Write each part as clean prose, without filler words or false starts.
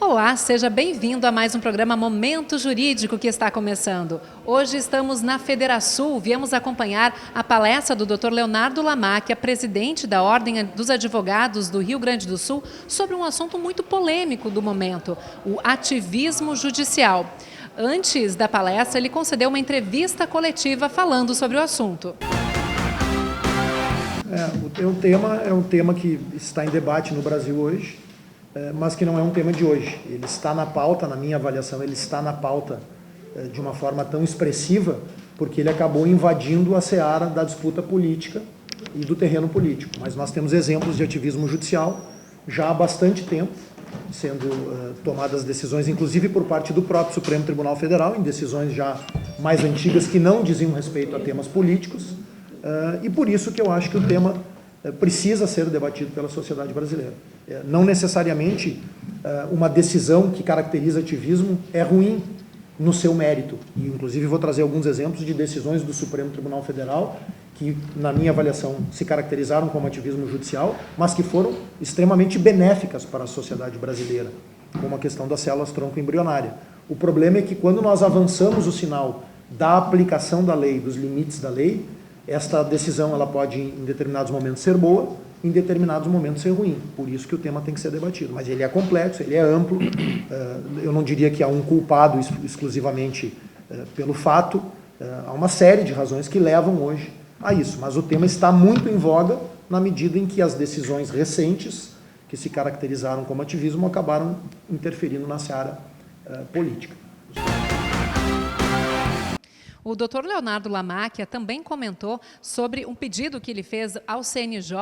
Olá, seja bem-vindo a mais um programa Momento Jurídico que está começando. Hoje estamos na Federação, viemos acompanhar a palestra do Dr. Leonardo Lamacchia, presidente da Ordem dos Advogados do Rio Grande do Sul, sobre um assunto muito polêmico do momento, o ativismo judicial. Antes da palestra, ele concedeu uma entrevista coletiva falando sobre o assunto. É um tema que está em debate no Brasil hoje, mas que não é um tema de hoje. Ele está na pauta, na minha avaliação, ele está na pauta de uma forma tão expressiva, porque ele acabou invadindo a seara da disputa política e do terreno político. Mas nós temos exemplos de ativismo judicial já há bastante tempo, sendo tomadas decisões, inclusive por parte do próprio Supremo Tribunal Federal, em decisões já mais antigas que não diziam respeito a temas políticos, e por isso que eu acho que o tema precisa ser debatido pela sociedade brasileira. Não necessariamente uma decisão que caracteriza ativismo é ruim no seu mérito. E, inclusive, vou trazer alguns exemplos de decisões do Supremo Tribunal Federal que, na minha avaliação, se caracterizaram como ativismo judicial, mas que foram extremamente benéficas para a sociedade brasileira, como a questão das células tronco embrionária. O problema é que, quando nós avançamos o sinal da aplicação da lei, dos limites da lei, esta decisão ela pode, em determinados momentos, ser boa, em determinados momentos ser ruim. Por isso que o tema tem que ser debatido. Mas ele é complexo, ele é amplo. Eu não diria que há um culpado exclusivamente pelo fato. Há uma série de razões que levam hoje a isso. Mas o tema está muito em voga na medida em que as decisões recentes, que se caracterizaram como ativismo, acabaram interferindo na seara política. O Dr. Leonardo Lamacchia também comentou sobre um pedido que ele fez ao CNJ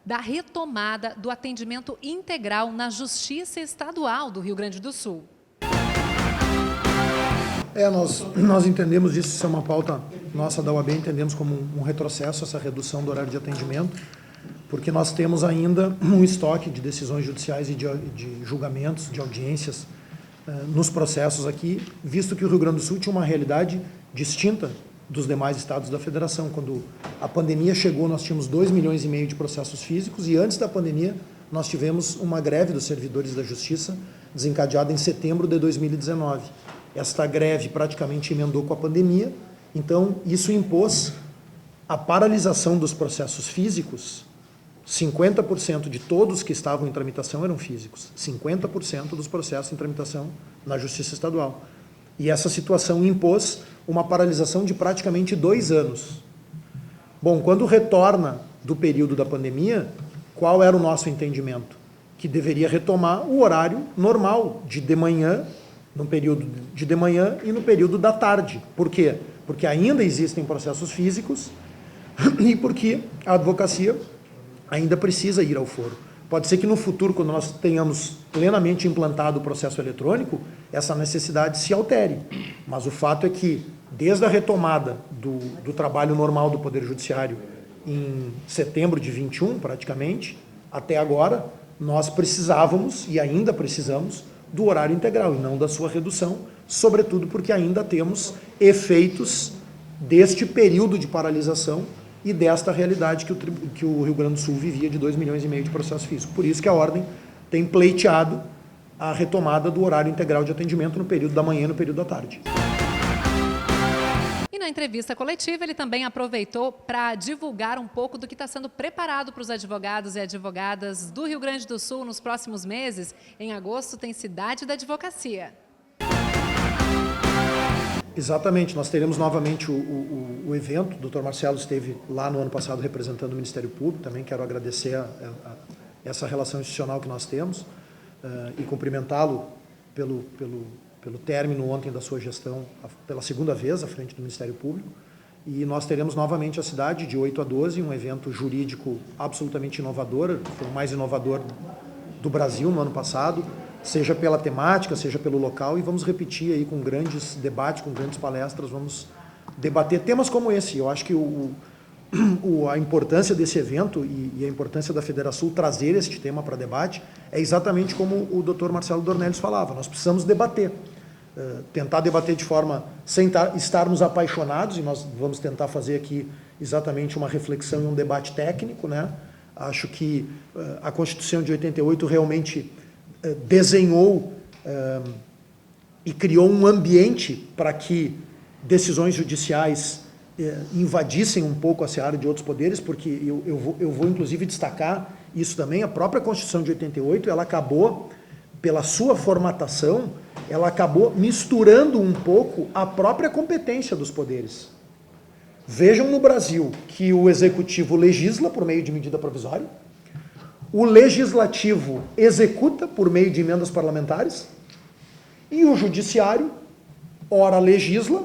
da retomada do atendimento integral na Justiça Estadual do Rio Grande do Sul. Nós entendemos isso é uma pauta nossa da OAB, entendemos como um retrocesso, essa redução do horário de atendimento, porque nós temos ainda um estoque de decisões judiciais e de julgamentos, de audiências nos processos aqui, visto que o Rio Grande do Sul tinha uma realidade distinta dos demais estados da federação. Quando a pandemia chegou, nós tínhamos 2,5 milhões de processos físicos e antes da pandemia nós tivemos uma greve dos servidores da Justiça desencadeada em setembro de 2019. Esta greve praticamente emendou com a pandemia, então isso impôs a paralisação dos processos físicos. 50% de todos que estavam em tramitação eram físicos, 50% dos processos em tramitação na Justiça Estadual. E essa situação impôs uma paralisação de praticamente 2 anos. Bom, quando retorna do período da pandemia, qual era o nosso entendimento? Que deveria retomar o horário normal de manhã, no período de manhã e no período da tarde. Por quê? Porque ainda existem processos físicos e porque a advocacia ainda precisa ir ao foro. Pode ser que no futuro, quando nós tenhamos plenamente implantado o processo eletrônico, essa necessidade se altere. Mas o fato é que, desde a retomada do trabalho normal do Poder Judiciário, em setembro de 21, praticamente, até agora, nós precisávamos, e ainda precisamos, do horário integral, e não da sua redução, sobretudo porque ainda temos efeitos deste período de paralisação e desta realidade que o Rio Grande do Sul vivia de 2,5 milhões de processos físicos. Por isso que a Ordem tem pleiteado a retomada do horário integral de atendimento no período da manhã e no período da tarde. E na entrevista coletiva, ele também aproveitou para divulgar um pouco do que está sendo preparado para os advogados e advogadas do Rio Grande do Sul nos próximos meses. Em agosto tem Cidade da Advocacia. Exatamente, nós teremos novamente o evento. O Dr. Marcelo esteve lá no ano passado representando o Ministério Público, também quero agradecer essa relação institucional que nós temos e cumprimentá-lo pelo término ontem da sua gestão, pela segunda vez à frente do Ministério Público. E nós teremos novamente a cidade de 8 a 12, um evento jurídico absolutamente inovador, foi o mais inovador do Brasil no ano passado, seja pela temática, seja pelo local, e vamos repetir aí com grandes debates, com grandes palestras, vamos debater temas como esse. Eu acho que a importância desse evento e a importância da Federação trazer este tema para debate é exatamente como o Dr. Marcelo Dornelles falava, nós precisamos debater, tentar debater de forma sem estarmos apaixonados, e nós vamos tentar fazer aqui exatamente uma reflexão e um debate técnico, né? Acho que a Constituição de 88 realmente desenhou e criou um ambiente para que decisões judiciais invadissem um pouco a seara de outros poderes, porque eu vou inclusive destacar isso também. A própria Constituição de 88, ela acabou, pela sua formatação, ela acabou misturando um pouco a própria competência dos poderes. Vejam no Brasil que o Executivo legisla por meio de medida provisória, o Legislativo executa por meio de emendas parlamentares e o Judiciário, ora legisla,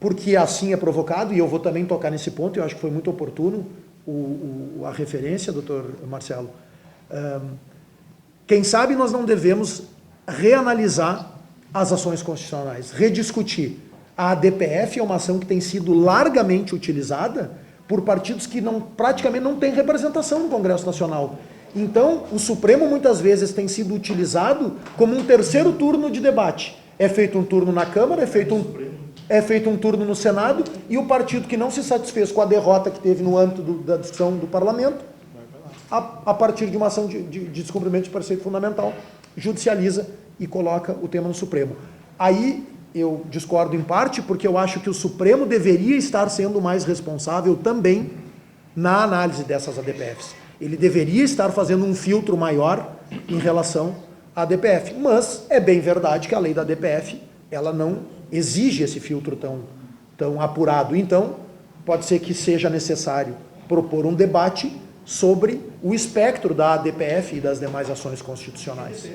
porque assim é provocado, e eu vou também tocar nesse ponto, eu acho que foi muito oportuno a referência, doutor Marcelo. Quem sabe nós não devemos reanalisar as ações constitucionais, rediscutir. A ADPF é uma ação que tem sido largamente utilizada por partidos que praticamente não têm representação no Congresso Nacional. Então, o Supremo muitas vezes tem sido utilizado como um terceiro turno de debate. É feito um turno na Câmara, é feito um turno no Senado, e o partido que não se satisfez com a derrota que teve no âmbito da discussão do Parlamento, a partir de uma ação de descumprimento de preceito fundamental, judicializa e coloca o tema no Supremo. Aí eu discordo em parte, porque eu acho que o Supremo deveria estar sendo mais responsável também na análise dessas ADPFs. Ele deveria estar fazendo um filtro maior em relação à ADPF. Mas é bem verdade que a lei da ADPF, ela não exige esse filtro tão apurado. Então, pode ser que seja necessário propor um debate sobre o espectro da ADPF e das demais ações constitucionais.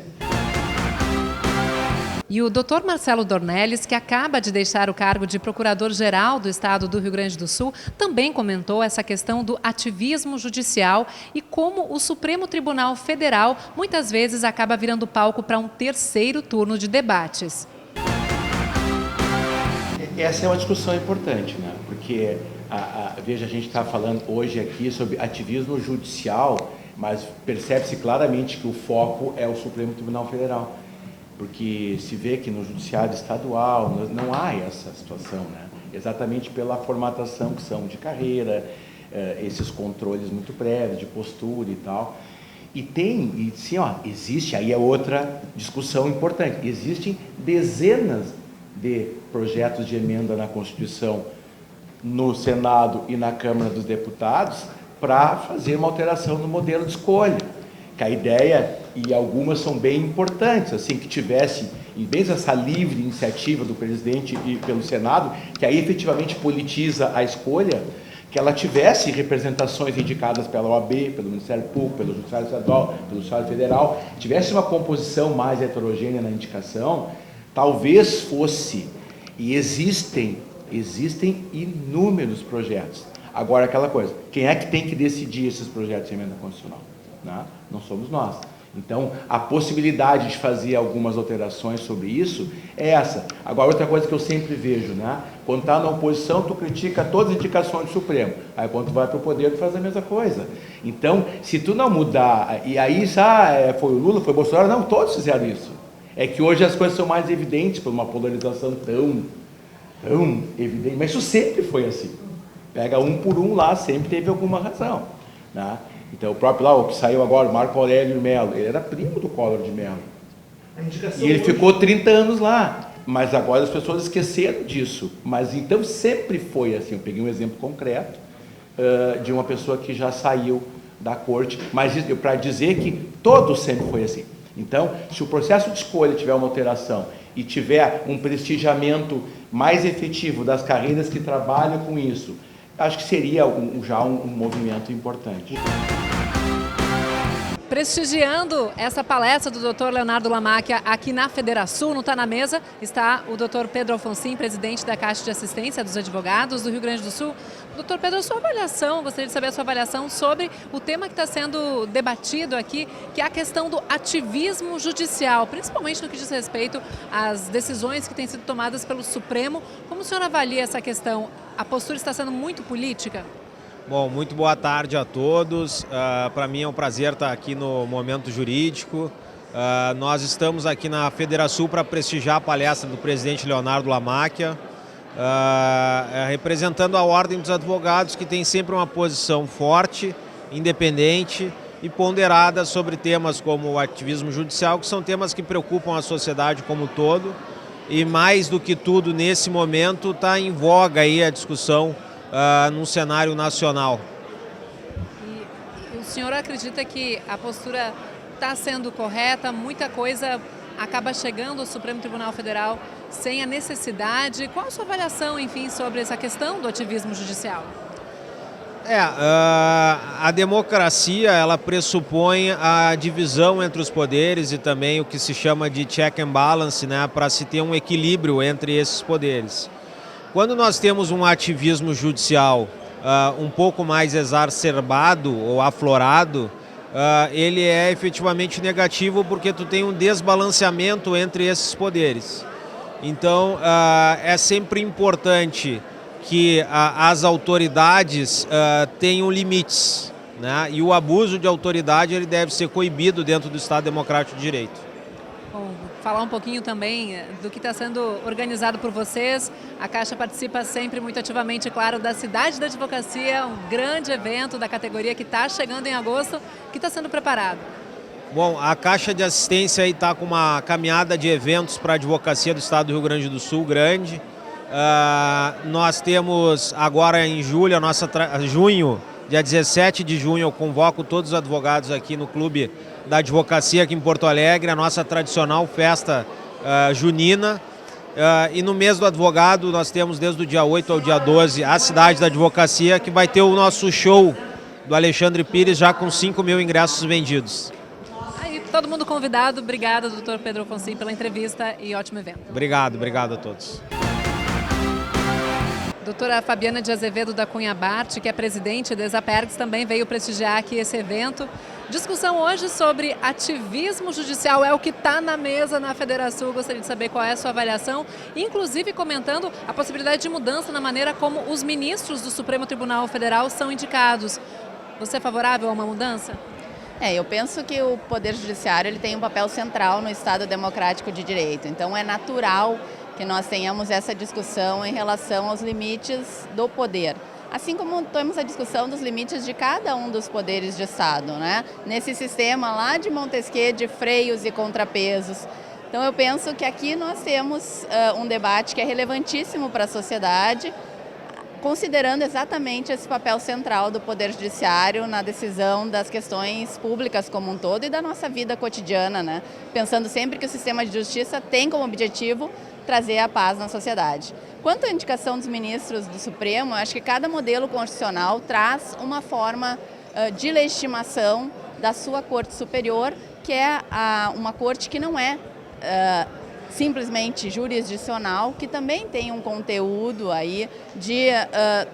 E o Dr. Marcelo Dornelles, que acaba de deixar o cargo de Procurador-Geral do Estado do Rio Grande do Sul, também comentou essa questão do ativismo judicial e como o Supremo Tribunal Federal muitas vezes acaba virando palco para um terceiro turno de debates. Essa é uma discussão importante, né? Porque, veja, a gente está falando hoje aqui sobre ativismo judicial, mas percebe-se claramente que o foco é o Supremo Tribunal Federal. Porque se vê que no judiciário estadual não há essa situação, né? Exatamente pela formatação que são de carreira, esses controles muito prévios, de postura e tal. E sim, existe, aí é outra discussão importante, existem dezenas de projetos de emenda na Constituição, no Senado e na Câmara dos Deputados, para fazer uma alteração no modelo de escolha. Que a ideia, e algumas são bem importantes, assim, que tivesse, em vez dessa livre iniciativa do presidente e pelo Senado, que aí efetivamente politiza a escolha, que ela tivesse representações indicadas pela OAB, pelo Ministério Público, pelo Judiciário Estadual, pelo Judiciário Federal, tivesse uma composição mais heterogênea na indicação, talvez fosse, e existem inúmeros projetos. Agora, aquela coisa, quem é que tem que decidir esses projetos de emenda constitucional? Não somos nós. Então, a possibilidade de fazer algumas alterações sobre isso é essa. Agora, outra coisa que eu sempre vejo, né? Quando está na oposição, tu critica todas as indicações do Supremo. Aí, quando tu vai para o poder, tu faz a mesma coisa. Então, se tu não mudar, e aí, foi o Lula, foi o Bolsonaro, não, todos fizeram isso. É que hoje as coisas são mais evidentes por uma polarização tão evidente, mas isso sempre foi assim. Pega um por um lá, sempre teve alguma razão, né? Então, o próprio lá, o que saiu agora, Marco Aurélio Mello, ele era primo do Collor de Mello. E ele ficou 30 anos lá. Mas agora as pessoas esqueceram disso. Mas então sempre foi assim. Eu peguei um exemplo concreto de uma pessoa que já saiu da corte, mas para dizer que todo sempre foi assim. Então, se o processo de escolha tiver uma alteração e tiver um prestigiamento mais efetivo das carreiras que trabalham com isso, acho que seria já um movimento importante. Prestigiando essa palestra do Dr. Leonardo Lamacchia aqui na Federação, no Tá na Mesa, está o Dr. Pedro Alfonsin, presidente da Caixa de Assistência dos Advogados do Rio Grande do Sul. Dr. Pedro, sua avaliação, gostaria de saber a sua avaliação sobre o tema que está sendo debatido aqui, que é a questão do ativismo judicial, principalmente no que diz respeito às decisões que têm sido tomadas pelo Supremo. Como o senhor avalia essa questão? A postura está sendo muito política? Bom, muito boa tarde a todos. Para mim é um prazer estar aqui no Momento Jurídico. Nós estamos aqui na Federação para prestigiar a palestra do presidente Leonardo Lamacchia, representando a Ordem dos Advogados, que tem sempre uma posição forte, independente, e ponderada sobre temas como o ativismo judicial, que são temas que preocupam a sociedade como um todo. E mais do que tudo, nesse momento, está em voga aí a discussão num cenário nacional. E o senhor acredita que a postura está sendo correta? Muita coisa acaba chegando ao Supremo Tribunal Federal sem a necessidade. Qual a sua avaliação, enfim, sobre essa questão do ativismo judicial? A democracia, ela pressupõe a divisão entre os poderes e também o que se chama de check and balance, né, para se ter um equilíbrio entre esses poderes. Quando nós temos um ativismo judicial um pouco mais exacerbado ou aflorado, ele é efetivamente negativo porque tu tem um desbalanceamento entre esses poderes. Então, é sempre importante que as autoridades tenham limites, né? E o abuso de autoridade ele deve ser coibido dentro do Estado Democrático de Direito. Bom, falar um pouquinho também do que está sendo organizado por vocês. A Caixa participa sempre muito ativamente, claro, da Cidade da Advocacia, um grande evento da categoria que está chegando em agosto, que está sendo preparado. Bom, a Caixa de Assistência está com uma caminhada de eventos para a advocacia do Estado do Rio Grande do Sul grande. Nós temos agora em julho, junho, dia 17 de junho, eu convoco todos os advogados aqui no Clube da Advocacia aqui em Porto Alegre, a nossa tradicional festa junina. E no mês do advogado nós temos desde o dia 8 ao dia 12 a Cidade da Advocacia, que vai ter o nosso show do Alexandre Pires já com 5.000 ingressos vendidos. Aí, todo mundo convidado. Obrigada, doutor Pedro Alfonsin, pela entrevista e ótimo evento. Obrigado a todos. Doutora Fabiana de Azevedo da Cunha Bart, que é presidente da Exapergs, também veio prestigiar aqui esse evento. Discussão hoje sobre ativismo judicial, é o que está na mesa na Federação. Gostaria de saber qual é a sua avaliação, inclusive comentando a possibilidade de mudança na maneira como os ministros do Supremo Tribunal Federal são indicados. Você é favorável a uma mudança? Eu penso que o Poder Judiciário ele tem um papel central no Estado Democrático de Direito, então é natural que nós tenhamos essa discussão em relação aos limites do poder. Assim como temos a discussão dos limites de cada um dos poderes de Estado, né? Nesse sistema lá de Montesquieu de freios e contrapesos. Então eu penso que aqui nós temos um debate que é relevantíssimo para a sociedade, considerando exatamente esse papel central do Poder Judiciário na decisão das questões públicas como um todo e da nossa vida cotidiana, né? Pensando sempre que o sistema de justiça tem como objetivo trazer a paz na sociedade. Quanto à indicação dos ministros do Supremo, acho que cada modelo constitucional traz uma forma de legitimação da sua Corte Superior, que é uma corte que não é simplesmente jurisdicional, que também tem um conteúdo aí de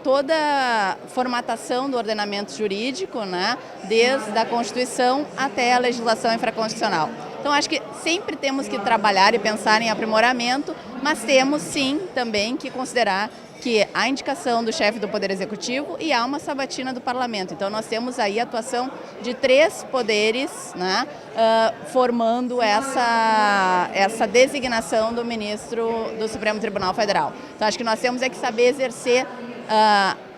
toda a formatação do ordenamento jurídico, né, desde a Constituição até a legislação infraconstitucional. Então, acho que sempre temos que trabalhar e pensar em aprimoramento, mas temos sim também que considerar que há indicação do chefe do Poder Executivo e há uma sabatina do Parlamento. Então, nós temos aí a atuação de 3 poderes, né, formando essa designação do ministro do Supremo Tribunal Federal. Então, acho que nós temos que saber exercer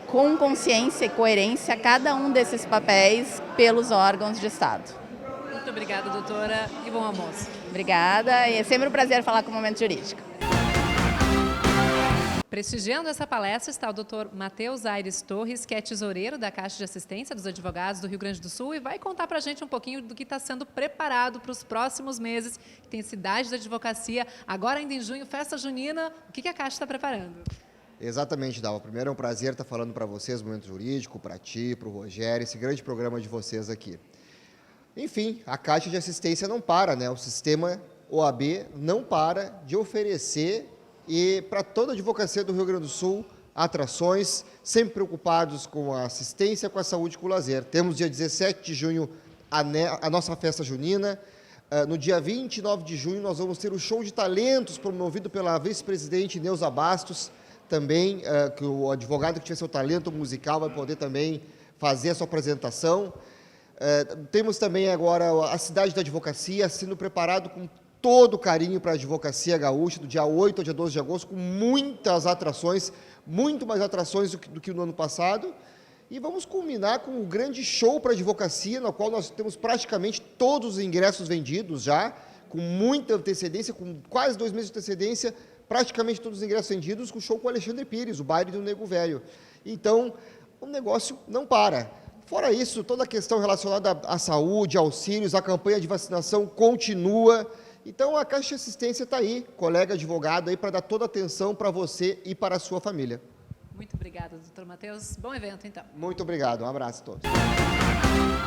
com consciência e coerência cada um desses papéis pelos órgãos de Estado. Muito obrigada, doutora, e bom almoço. Obrigada, e é sempre um prazer falar com o Momento Jurídico. Prestigiando essa palestra está o doutor Matheus Aires Torres, que é tesoureiro da Caixa de Assistência dos Advogados do Rio Grande do Sul e vai contar para a gente um pouquinho do que está sendo preparado para os próximos meses. Tem Cidade da Advocacia, agora ainda em junho, festa junina. O que a Caixa está preparando? Exatamente, Dalva. Primeiro é um prazer estar falando para vocês, Momento Jurídico, para ti, para o Rogério, esse grande programa de vocês aqui. Enfim, a Caixa de Assistência não para, né? O sistema OAB não para de oferecer e para toda a advocacia do Rio Grande do Sul, atrações, sempre preocupados com a assistência, com a saúde e com o lazer. Temos dia 17 de junho a nossa festa junina. No dia 29 de junho nós vamos ter o show de talentos promovido pela vice-presidente Neuza Bastos, também que o advogado que tiver seu talento musical vai poder também fazer a sua apresentação. Temos também agora a Cidade da Advocacia sendo preparado com todo carinho para a advocacia gaúcha, do dia 8 ao dia 12 de agosto, com muitas atrações, muito mais atrações do que no ano passado. E vamos culminar com um grande show para a advocacia, no qual nós temos praticamente todos os ingressos vendidos já, com muita antecedência, com quase 2 meses de antecedência, praticamente todos os ingressos vendidos, com o show com o Alexandre Pires, o baile do Nego Velho. Então, o negócio não para. Fora isso, toda a questão relacionada à saúde, auxílios, a campanha de vacinação continua. Então, a Caixa de Assistência está aí, colega advogado, aí para dar toda a atenção para você e para a sua família. Muito obrigada, doutor Matheus. Bom evento, então. Muito obrigado. Um abraço a todos.